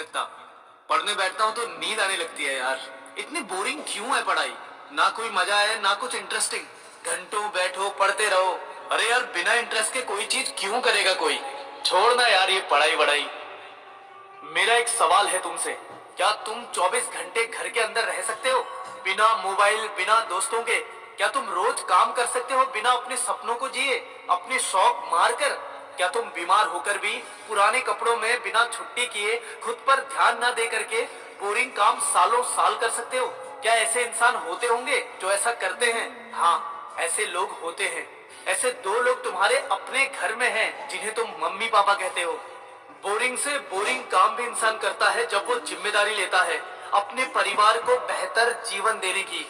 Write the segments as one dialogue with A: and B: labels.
A: लगता। पढ़ने बैठता हूँ तो नींद आने लगती है यार। इतनी बोरिंग क्यों है पढ़ाई? ना कोई मजा है ना कुछ इंटरेस्टिंग। घंटों बैठो पढ़ते रहो। अरे यार बिना इंटरेस्ट के कोई चीज क्यों करेगा कोई? छोड़ना यार ये पढ़ाई वढ़ाई। मेरा एक सवाल है तुमसे, क्या तुम 24 घंटे घर के अंदर रह सकते हो बिना मोबाइल बिना दोस्तों के? क्या तुम रोज काम कर सकते हो बिना अपने सपनों को जिए, अपने शौक मार कर? क्या तुम बीमार होकर भी पुराने कपड़ों में बिना छुट्टी किए खुद पर ध्यान न दे करके बोरिंग काम सालों साल कर सकते हो? क्या ऐसे इंसान होते होंगे जो ऐसा करते हैं? हाँ, ऐसे लोग होते हैं। ऐसे दो लोग तुम्हारे अपने घर में हैं जिन्हें तुम मम्मी पापा कहते हो। बोरिंग से बोरिंग काम भी इंसान करता है जब वो जिम्मेदारी लेता है अपने परिवार को बेहतर जीवन देने की।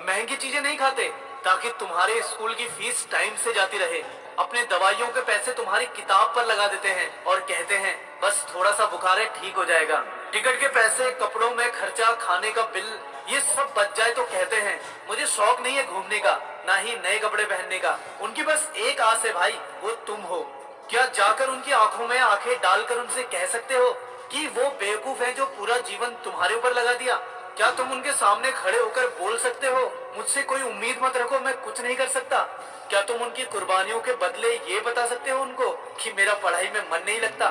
A: महंगी चीजें नहीं खाते ताकि तुम्हारे स्कूल की फीस टाइम से जाती रहे। अपने दवाइयों के पैसे तुम्हारी किताब पर लगा देते हैं और कहते हैं बस थोड़ा सा बुखार है ठीक हो जाएगा। टिकट के पैसे, कपड़ों में खर्चा, खाने का बिल, ये सब बच जाए तो कहते हैं मुझे शौक नहीं है घूमने का, ना ही नए कपड़े पहनने का। उनकी बस एक आस है भाई, वो तुम हो। क्या जाकर उनकी आंखों में आंखें डालकर उनसे कह सकते हो कि वो बेवकूफ है जो पूरा जीवन तुम्हारे ऊपर लगा दिया? क्या तुम उनके सामने खड़े होकर बोल सकते हो मुझसे कोई उम्मीद मत रखो, मैं कुछ नहीं कर सकता? क्या तुम उनकी कुर्बानियों के बदले ये बता सकते हो उनको कि मेरा पढ़ाई में मन नहीं लगता?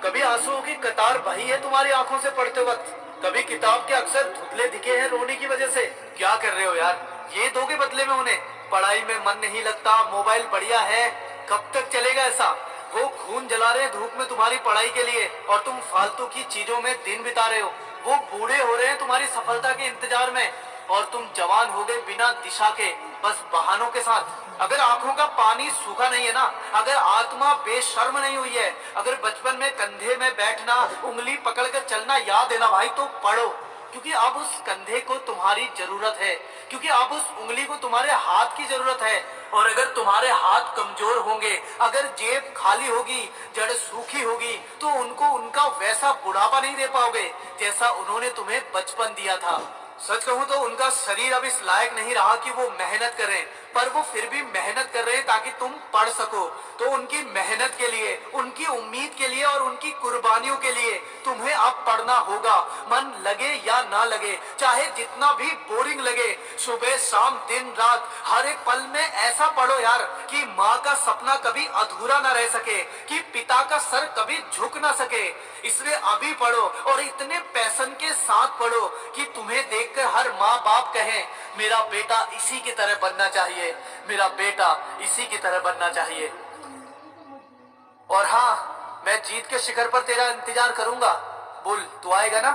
A: कभी आंसुओं की कतार बही है तुम्हारी आंखों से पढ़ते वक्त? कभी किताब के अक्षर धुंधले दिखे हैं रोने की वजह से? क्या कर रहे हो यार? ये दोगे बदले में उन्हें? पढ़ाई में मन नहीं लगता, मोबाइल बढ़िया है, कब तक चलेगा ऐसा? वो खून जला रहे हैं धूप में तुम्हारी पढ़ाई के लिए और तुम फालतू की चीजों में दिन बिता रहे हो। वो बूढ़े हो रहे हैं तुम्हारी सफलता के इंतजार में और तुम जवान हो गए बिना दिशा के, बस बहानों के साथ। अगर आंखों का पानी सूखा नहीं है ना, अगर आत्मा बेशर्म नहीं हुई है, अगर बचपन में कंधे में बैठना, उंगली पकड़कर चलना याद है ना भाई, तो पढ़ो। क्योंकि अब उस कंधे को तुम्हारी जरूरत है, क्योंकि अब उस उंगली को तुम्हारे हाथ की जरूरत है। और अगर तुम्हारे हाथ कमजोर होंगे, अगर जेब खाली होगी, जड़ सूखी होगी, तो उनको उनका वैसा बुढ़ापा नहीं दे पाओगे जैसा उन्होंने तुम्हें बचपन दिया था। सच कहूं तो उनका शरीर अब इस लायक नहीं रहा कि वो मेहनत करें, पर वो फिर भी मेहनत कर रहे हैं ताकि तुम पढ़ सको। तो उनकी मेहनत के लिए, उनकी उम्मीद के लिए और उनकी कुर्बानियों के लिए तुम्हें अब पढ़ना होगा, मन लगे या ना लगे, चाहे जितना भी बोरिंग लगे। सुबह शाम दिन रात हर एक पल में ऐसा पढ़ो यार कि माँ का सपना कभी अधूरा ना रह सके, कि पिता का सर कभी झुक ना सके। इसलिए अभी पढ़ो और इतने पैशन के साथ पढ़ो कि तुम्हें देखकर हर माँ बाप कहे मेरा बेटा इसी की तरह बनना चाहिए, मेरा बेटा इसी की तरह बनना चाहिए। और हाँ, मैं जीत के शिखर पर तेरा इंतजार करूंगा। बोल, तू आएगा ना?